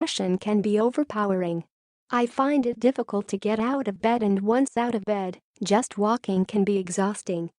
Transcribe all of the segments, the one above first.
Depression can be overpowering. I find it difficult to get out of bed, and once out of bed, just walking can be exhausting.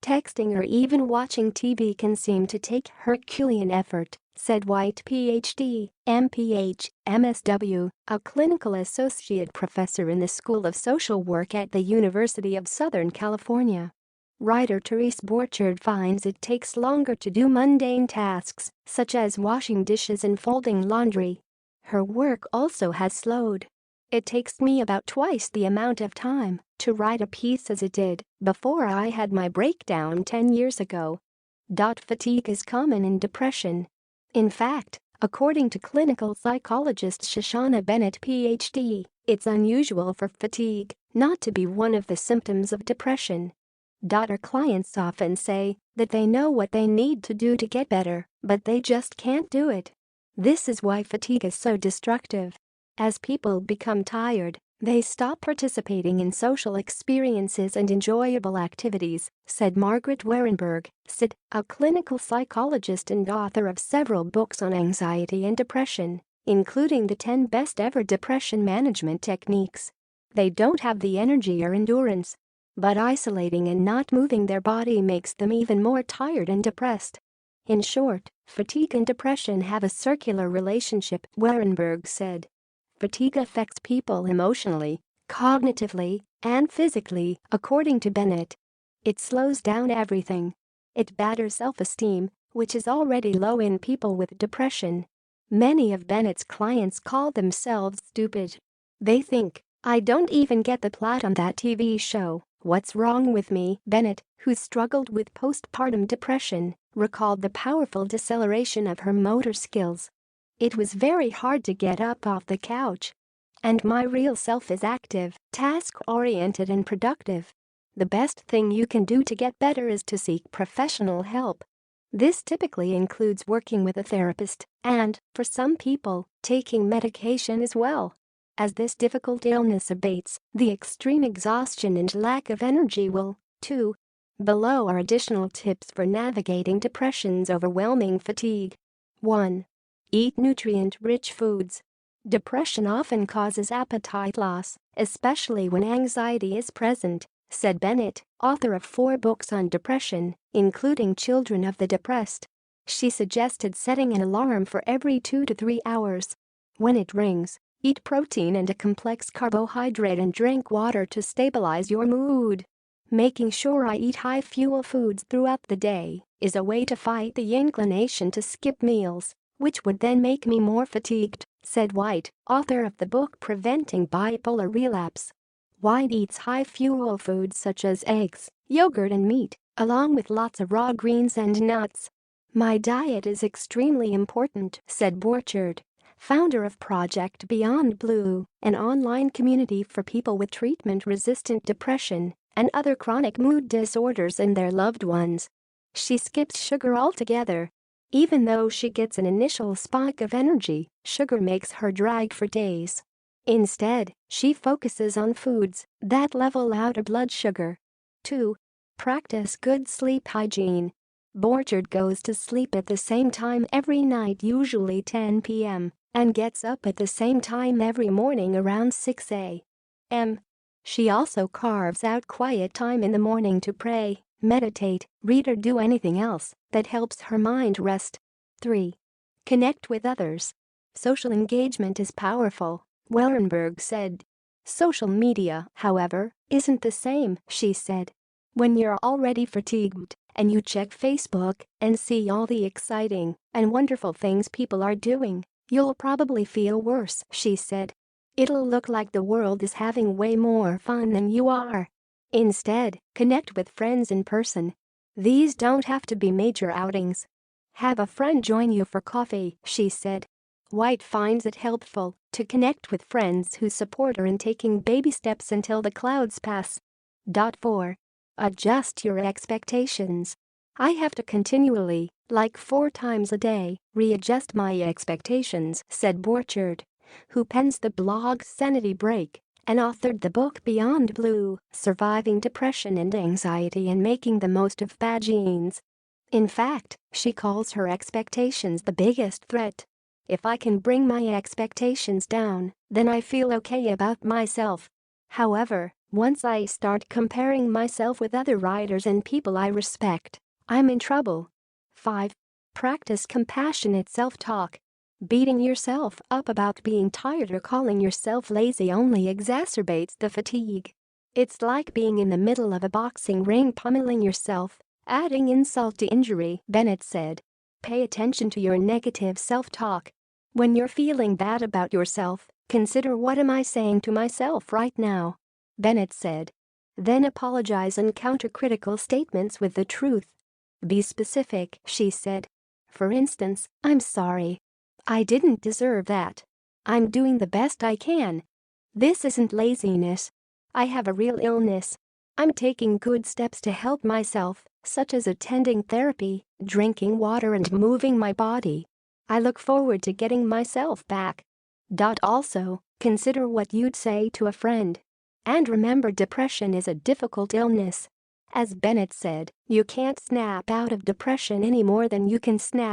Texting or even watching TV can seem to take Herculean effort, said White, Ph.D., MPH, MSW, a clinical associate professor in the School of Social Work at the University of Southern California. Writer Therese Borchard finds it takes longer to do mundane tasks, such as washing dishes and folding laundry. Her work also has slowed. It takes me about twice the amount of time to write a piece as it did before I had my breakdown 10 years ago. Fatigue is common in depression. In fact, according to clinical psychologist Shoshana Bennett, Ph.D., it's unusual for fatigue not to be one of the symptoms of depression. Our clients often say that they know what they need to do to get better, but they just can't do it. This is why fatigue is so destructive. As people become tired, they stop participating in social experiences and enjoyable activities, said Margaret Werenberg, SID, a clinical psychologist and author of several books on anxiety and depression, including the 10 best ever depression management techniques. They don't have the energy or endurance. But isolating and not moving their body makes them even more tired and depressed. In short, fatigue and depression have a circular relationship, Werenberg said. Fatigue affects people emotionally, cognitively, and physically, according to Bennett. It slows down everything. It batters self-esteem, which is already low in people with depression. Many of Bennett's clients call themselves stupid. They think, "I don't even get the plot on that TV show. What's wrong with me?" Bennett, who struggled with postpartum depression, recalled the powerful deceleration of her motor skills. "It was very hard to get up off the couch. And my real self is active, task-oriented and productive. The best thing you can do to get better is to seek professional help. This typically includes working with a therapist and, for some people, taking medication as well. As this difficult illness abates, the extreme exhaustion and lack of energy will, too." Below are additional tips for navigating depression's overwhelming fatigue. 1. Eat nutrient-rich foods. Depression often causes appetite loss, especially when anxiety is present, said Bennett, author of 4 books on depression, including Children of the Depressed. She suggested setting an alarm for every 2 to 3 hours. When it rings, eat protein and a complex carbohydrate and drink water to stabilize your mood. Making sure I eat high-fuel foods throughout the day is a way to fight the inclination to skip meals, which would then make me more fatigued, said White, author of the book Preventing Bipolar Relapse. White eats high-fuel foods such as eggs, yogurt and meat, along with lots of raw greens and nuts. "My diet is extremely important," said Borchard, founder of Project Beyond Blue, an online community for people with treatment-resistant depression and other chronic mood disorders and their loved ones. She skips sugar altogether. Even though she gets an initial spike of energy, sugar makes her drag for days. Instead, she focuses on foods that level out her blood sugar. 2. Practice good sleep hygiene. Borchard goes to sleep at the same time every night, usually 10 p.m., and gets up at the same time every morning around 6 a.m. She also carves out quiet time in the morning to pray, meditate, read or do anything else that helps her mind rest. 3. Connect with others. Social engagement is powerful, Werenberg said. Social media, however, isn't the same, she said. When you're already fatigued and you check Facebook and see all the exciting and wonderful things people are doing, you'll probably feel worse, she said. It'll look like the world is having way more fun than you are. Instead, connect with friends in person. These don't have to be major outings. Have a friend join you for coffee, she said. White finds it helpful to connect with friends who support her in taking baby steps until the clouds pass. 4. Adjust your expectations. I have to continually, like 4 times a day, readjust my expectations, said Borchard, who pens the blog Sanity Break and authored the book Beyond Blue, Surviving Depression and Anxiety and Making the Most of Bad Genes. In fact, she calls her expectations the biggest threat. If I can bring my expectations down, then I feel okay about myself. However, once I start comparing myself with other writers and people I respect, I'm in trouble. 5. Practice compassionate self-talk. Beating yourself up about being tired or calling yourself lazy only exacerbates the fatigue. It's like being in the middle of a boxing ring pummeling yourself, adding insult to injury, Bennett said. Pay attention to your negative self-talk. When you're feeling bad about yourself, consider, what am I saying to myself right now? Bennett said. Then apologize and counter critical statements with the truth. Be specific, she said. For instance, I'm sorry. I didn't deserve that. I'm doing the best I can. This isn't laziness. I have a real illness. I'm taking good steps to help myself, such as attending therapy, drinking water and moving my body. I look forward to getting myself back. Also, consider what you'd say to a friend. And remember, depression is a difficult illness. As Bennett said, you can't snap out of depression any more than you can snap